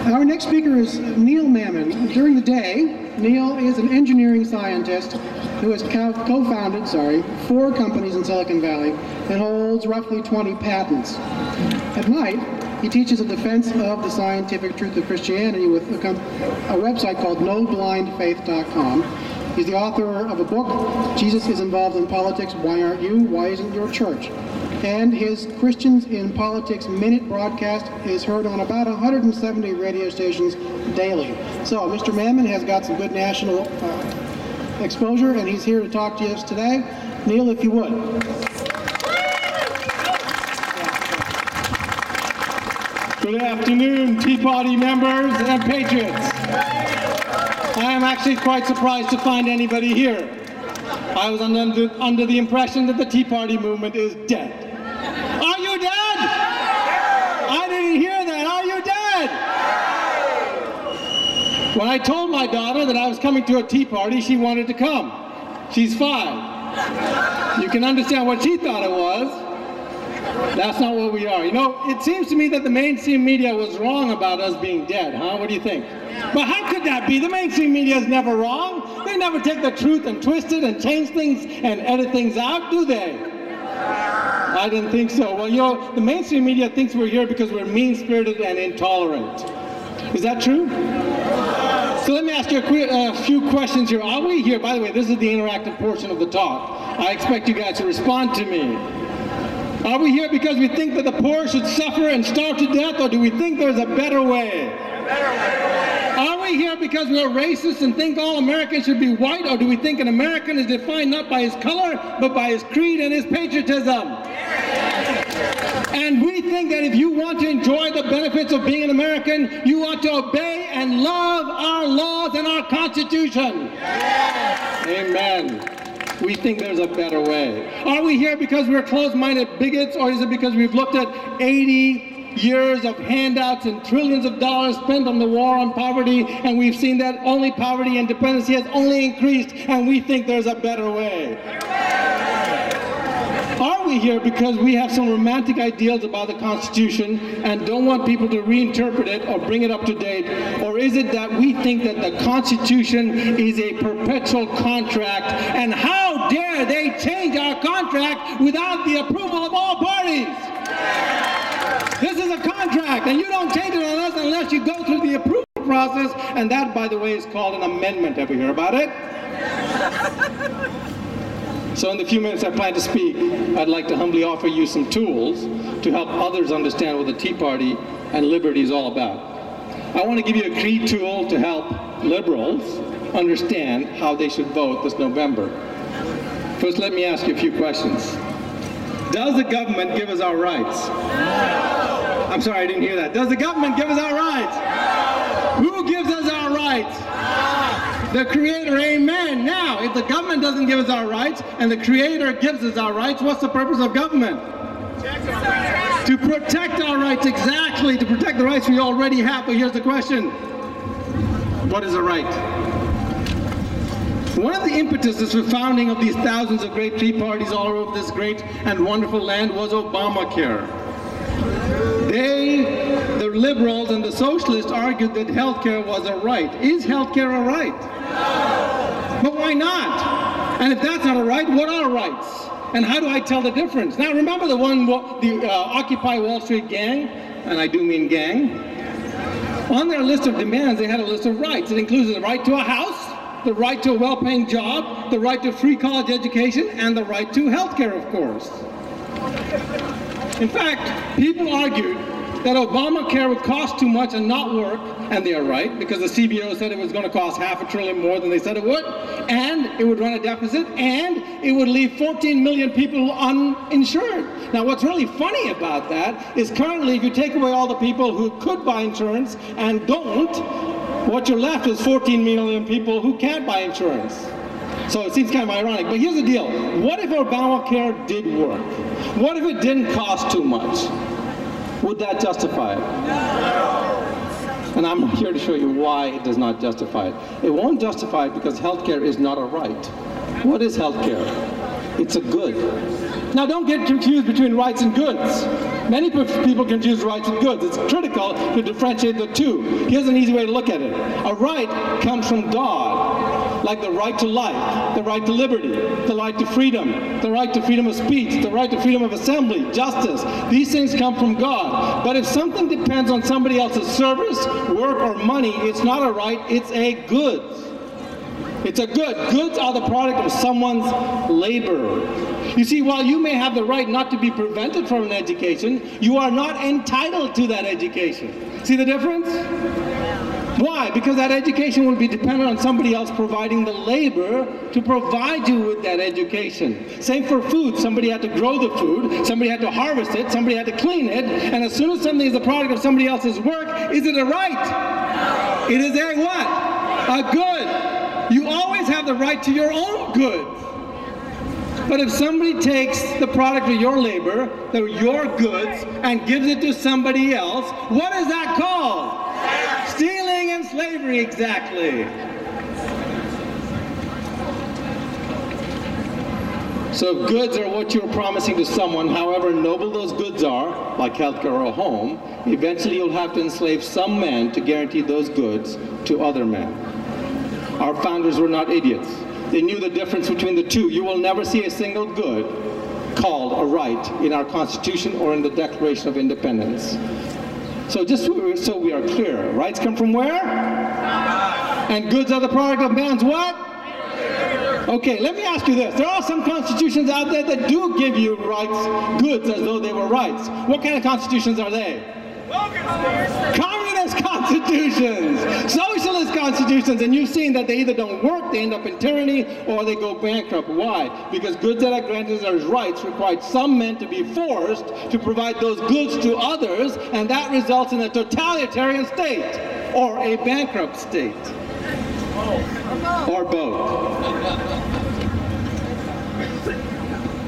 Our next speaker is Neil Mammen. During the day, Neil is an engineering scientist who has co-founded 4 companies in Silicon Valley and holds roughly 20 patents. At night, he teaches a defense of the scientific truth of Christianity with a website called NoBlindFaith.com. He's the author of a book, Jesus is Involved in Politics, Why Aren't You? Why Isn't Your Church? And his Christians in Politics Minute broadcast is heard on about 170 radio stations daily. So Mr. Mammen has got some good national exposure, and he's here to talk to us today. Neil, if you would. Good afternoon, Tea Party members and Patriots. I am actually quite surprised to find anybody here. I was under the impression that the Tea Party movement is dead. Are you dead? I didn't hear that. Are you dead? When I told my daughter that I was coming to a tea party, she wanted to come. She's 5. You can understand what she thought it was. That's not what we are. You know, it seems to me that the mainstream media was wrong about us being dead, huh? What do you think? But how could that be? The mainstream media is never wrong. They never take the truth and twist it and change things and edit things out, do they? I didn't think so. Well, you know, the mainstream media thinks we're here because we're mean-spirited and intolerant. Is that true? So let me ask you a few questions here. Are we here? By the way, this is the interactive portion of the talk. I expect you guys to respond to me. Are we here because we think that the poor should suffer and starve to death, or do we think there's a better way? Are we here because we're racist and think all Americans should be white, or do we think an American is defined not by his color, but by his creed and his patriotism? And we think that if you want to enjoy the benefits of being an American, you ought to obey and love our laws and our Constitution. Amen. We think there's a better way. Are we here because we're closed-minded bigots, or is it because we've looked at 80 years of handouts and trillions of dollars spent on the war on poverty, and we've seen that only poverty and dependency has only increased, and we think there's a better way? Are we here because we have some romantic ideals about the Constitution and don't want people to reinterpret it or bring it up to date? Or is it that we think that the Constitution is a perpetual contract, and how dare they change our contract without the approval of all parties? This is a contract, and you don't change it unless you go through the approval process, and that, by the way, is called an amendment. Ever hear about it? So in the few minutes I plan to speak, I'd like to humbly offer you some tools to help others understand what the Tea Party and liberty is all about. I want to give you a creed tool to help liberals understand how they should vote this November. First, let me ask you a few questions. Does the government give us our rights? No. I'm sorry, I didn't hear that. Does the government give us our rights? No. Who gives us our rights? The Creator, amen. Now, if the government doesn't give us our rights and the Creator gives us our rights, what's the purpose of government? To protect our rights, exactly, to protect the rights we already have. But here's the question. What is a right? One of the impetuses for founding of these thousands of great tea parties all over this great and wonderful land was Obamacare. The liberals and the socialists argued that healthcare was a right. Is healthcare a right? No. But why not? And if that's not a right, what are rights? And how do I tell the difference? Now remember the Occupy Wall Street gang, and I do mean gang. On their list of demands, they had a list of rights. It includes the right to a house, the right to a well-paying job, the right to free college education, and the right to healthcare, of course. In fact, people argued that Obamacare would cost too much and not work, and they are right, because the CBO said it was going to cost $500 billion more than they said it would, and it would run a deficit, and it would leave 14 million people uninsured. Now, what's really funny about that is currently, if you take away all the people who could buy insurance and don't, what you're left is 14 million people who can't buy insurance. So it seems kind of ironic, but here's the deal. What if Obamacare did work? What if it didn't cost too much? Would that justify it? No. And I'm here to show you why it does not justify it. It won't justify it because healthcare is not a right. What is healthcare? It's a good. Now don't get confused between rights and goods. Many people confuse rights with goods. It's critical to differentiate the two. Here's an easy way to look at it. A right comes from God, like the right to life, the right to liberty, the right to freedom, the right to freedom of speech, the right to freedom of assembly, justice. These things come from God. But if something depends on somebody else's service, work, or money, it's not a right, it's a good. It's a good. Goods are the product of someone's labor. You see, while you may have the right not to be prevented from an education, you are not entitled to that education. See the difference? Why? Because that education will be dependent on somebody else providing the labor to provide you with that education. Same for food. Somebody had to grow the food, somebody had to harvest it, somebody had to clean it, and as soon as something is the product of somebody else's work, is it a right? It is a what? A good. You always have the right to your own goods. But if somebody takes the product of your labor, your goods, and gives it to somebody else, what is that called? Stealing and slavery, exactly. So if goods are what you're promising to someone, however noble those goods are, like healthcare or a home, eventually you'll have to enslave some men to guarantee those goods to other men. Our founders were not idiots. They knew the difference between the two. You will never see a single good called a right in our Constitution or in the Declaration of Independence. So just so we are clear, rights come from where? And goods are the product of man's what? Okay, let me ask you this. There are some constitutions out there that do give you rights, goods, as though they were rights. What kind of constitutions are they? Communist constitutions, socialist constitutions, and you've seen that they either don't work, they end up in tyranny, or they go bankrupt. Why? Because goods that are granted as rights require some men to be forced to provide those goods to others, and that results in a totalitarian state, or a bankrupt state, or both.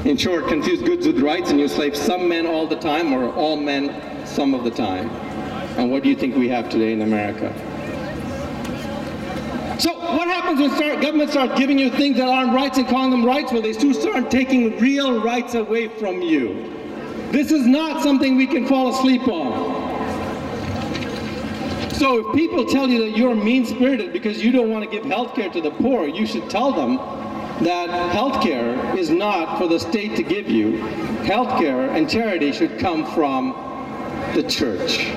In short, confuse goods with rights and you enslave some men all the time, or all men some of the time. And what do you think we have today in America? So what happens when governments start giving you things that aren't rights and calling them rights? Well, they soon start taking real rights away from you. This is not something we can fall asleep on. So if people tell you that you're mean-spirited because you don't want to give health care to the poor, you should tell them that health care is not for the state to give you. Health care and charity should come from the church.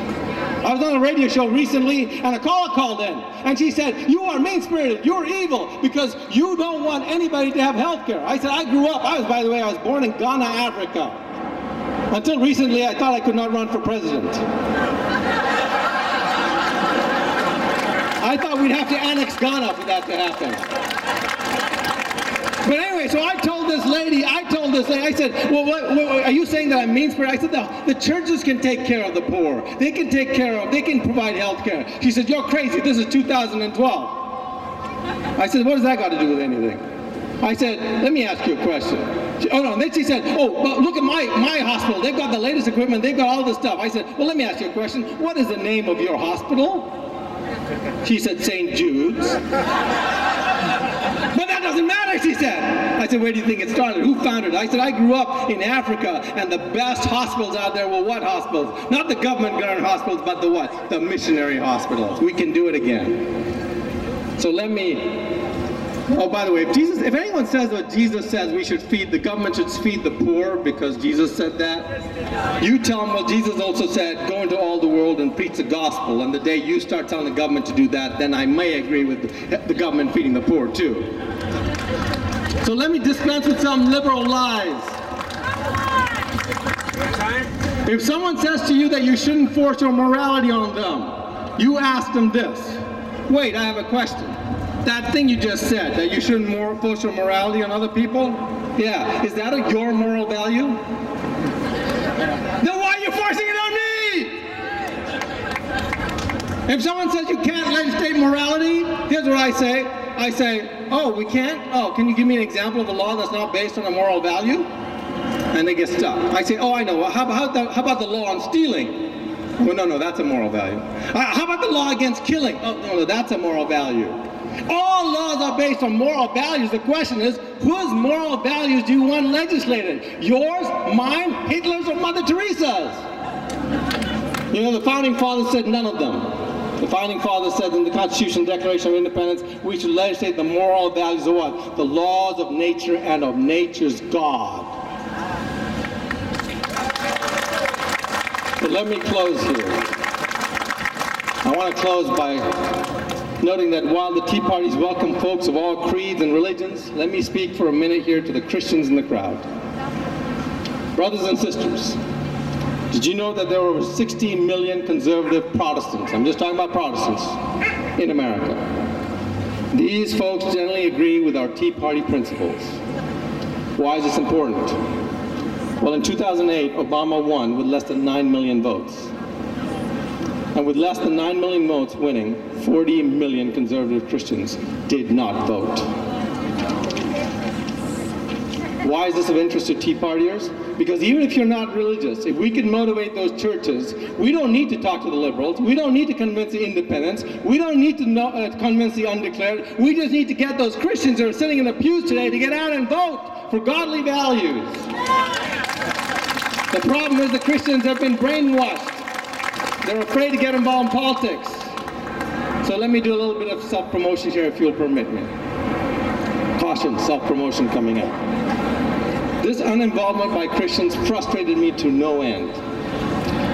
I was on a radio show recently and a caller called in and she said, you are mean-spirited, you're evil because you don't want anybody to have health care. I said, I grew up, by the way, I was born in Ghana, Africa. Until recently I thought I could not run for president. I thought we'd have to annex Ghana for that to happen. But anyway, so I told this lady, I said, well, what are you saying that I'm mean-spirited? I said, the churches can take care of the poor. They can provide health care. She said, you're crazy, this is 2012. I said, what does that got to do with anything? I said, let me ask you a question. Then she said, but look at my hospital. They've got the latest equipment, they've got all this stuff. I said, well, let me ask you a question. What is the name of your hospital? She said, St. Jude's. But that doesn't matter, she said. I said, where do you think it started? Who founded it? I said, I grew up in Africa, and the best hospitals out there were what hospitals? Not the government-run hospitals, but the what? The missionary hospitals. We can do it again. So let me... Oh, by the way, if anyone says what Jesus says the government should feed the poor because Jesus said that, you tell them, well, Jesus also said, go into all the world and preach the gospel. And the day you start telling the government to do that, then I may agree with the government feeding the poor too. So let me dispense with some liberal lies. If someone says to you that you shouldn't force your morality on them, you ask them this. Wait, I have a question. That thing you just said, that you shouldn't force your morality on other people? Yeah, is that your moral value? Then why are you forcing it on me? If someone says you can't legislate morality, here's what I say. I say, oh, we can't? Oh, can you give me an example of a law that's not based on a moral value? And they get stuck. I say, oh, I know. How about the law on stealing? Oh, no, that's a moral value. How about the law against killing? Oh, no, that's a moral value. All laws are based on moral values. The question is, whose moral values do you want legislated? Yours, mine, Hitler's, or Mother Teresa's? You know, the Founding Fathers said none of them. The Founding Fathers said in the Constitution, Declaration of Independence, we should legislate the moral values of what? The laws of nature and of nature's God. But let me close here. I want to close by noting that while the Tea Parties welcome folks of all creeds and religions, let me speak for a minute here to the Christians in the crowd. Brothers and sisters, did you know that there were over 60 million conservative Protestants? I'm just talking about Protestants in America. These folks generally agree with our Tea Party principles. Why is this important? Well, in 2008, Obama won with less than 9 million votes. And with less than 9 million votes winning, 40 million conservative Christians did not vote. Why is this of interest to Tea Partiers? Because even if you're not religious, if we can motivate those churches, we don't need to talk to the liberals, we don't need to convince the independents, we don't need to convince the undeclared, we just need to get those Christians that are sitting in the pews today to get out and vote for godly values. The problem is the Christians have been brainwashed. They're afraid to get involved in politics. So let me do a little bit of self-promotion here, if you'll permit me. Caution, self-promotion coming up. This uninvolvement by Christians frustrated me to no end.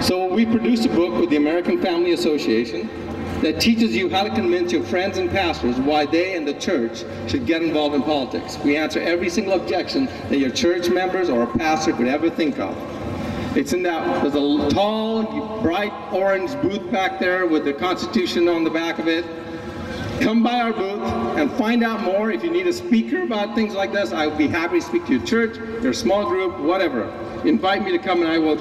So we produced a book with the American Family Association that teaches you how to convince your friends and pastors why they and the church should get involved in politics. We answer every single objection that your church members or a pastor could ever think of. It's in that, there's a tall, bright orange booth back there with the Constitution on the back of it. Come by our booth and find out more. If you need a speaker about things like this, I would be happy to speak to your church, your small group, whatever. Invite me to come and I will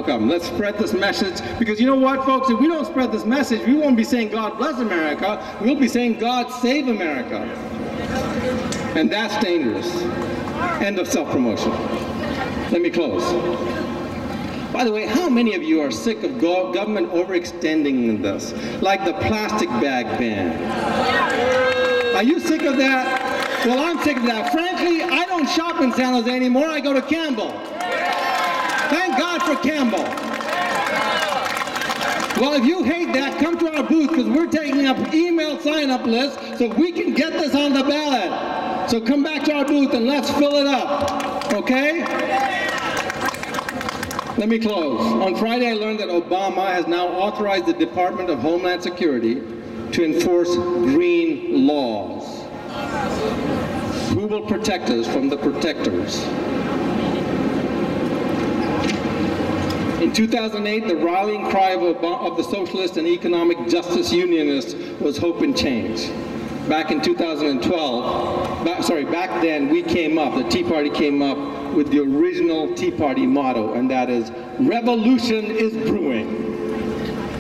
come. Let's spread this message, because you know what, folks? If we don't spread this message, we won't be saying God bless America. We'll be saying God save America. And that's dangerous. End of self-promotion. Let me close. By the way, how many of you are sick of government overextending in this? Like the plastic bag ban. Are you sick of that? Well, I'm sick of that. Frankly, I don't shop in San Jose anymore. I go to Campbell. Thank God for Campbell. Well, if you hate that, come to our booth, because we're taking up email sign-up lists so we can get this on the ballot. So come back to our booth and let's fill it up. Okay? Let me close. On Friday, I learned that Obama has now authorized the Department of Homeland Security to enforce green laws. Who will protect us from the protectors? In 2008, the rallying cry of the socialist and economic justice unionists was hope and change. Back in 2012, back then we came up, the Tea Party came up with the original Tea Party motto, and that is, revolution is brewing.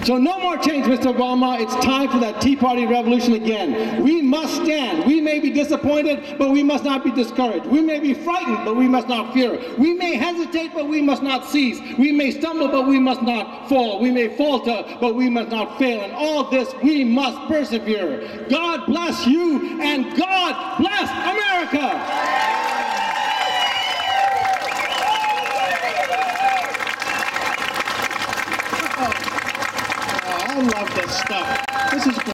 So no more change, Mr. Obama. It's time for that Tea Party revolution again. We must stand. We may be disappointed, but we must not be discouraged. We may be frightened, but we must not fear. We may hesitate, but we must not cease. We may stumble, but we must not fall. We may falter, but we must not fail. In all this, we must persevere. God bless you, and God bless America! I love this stuff. This is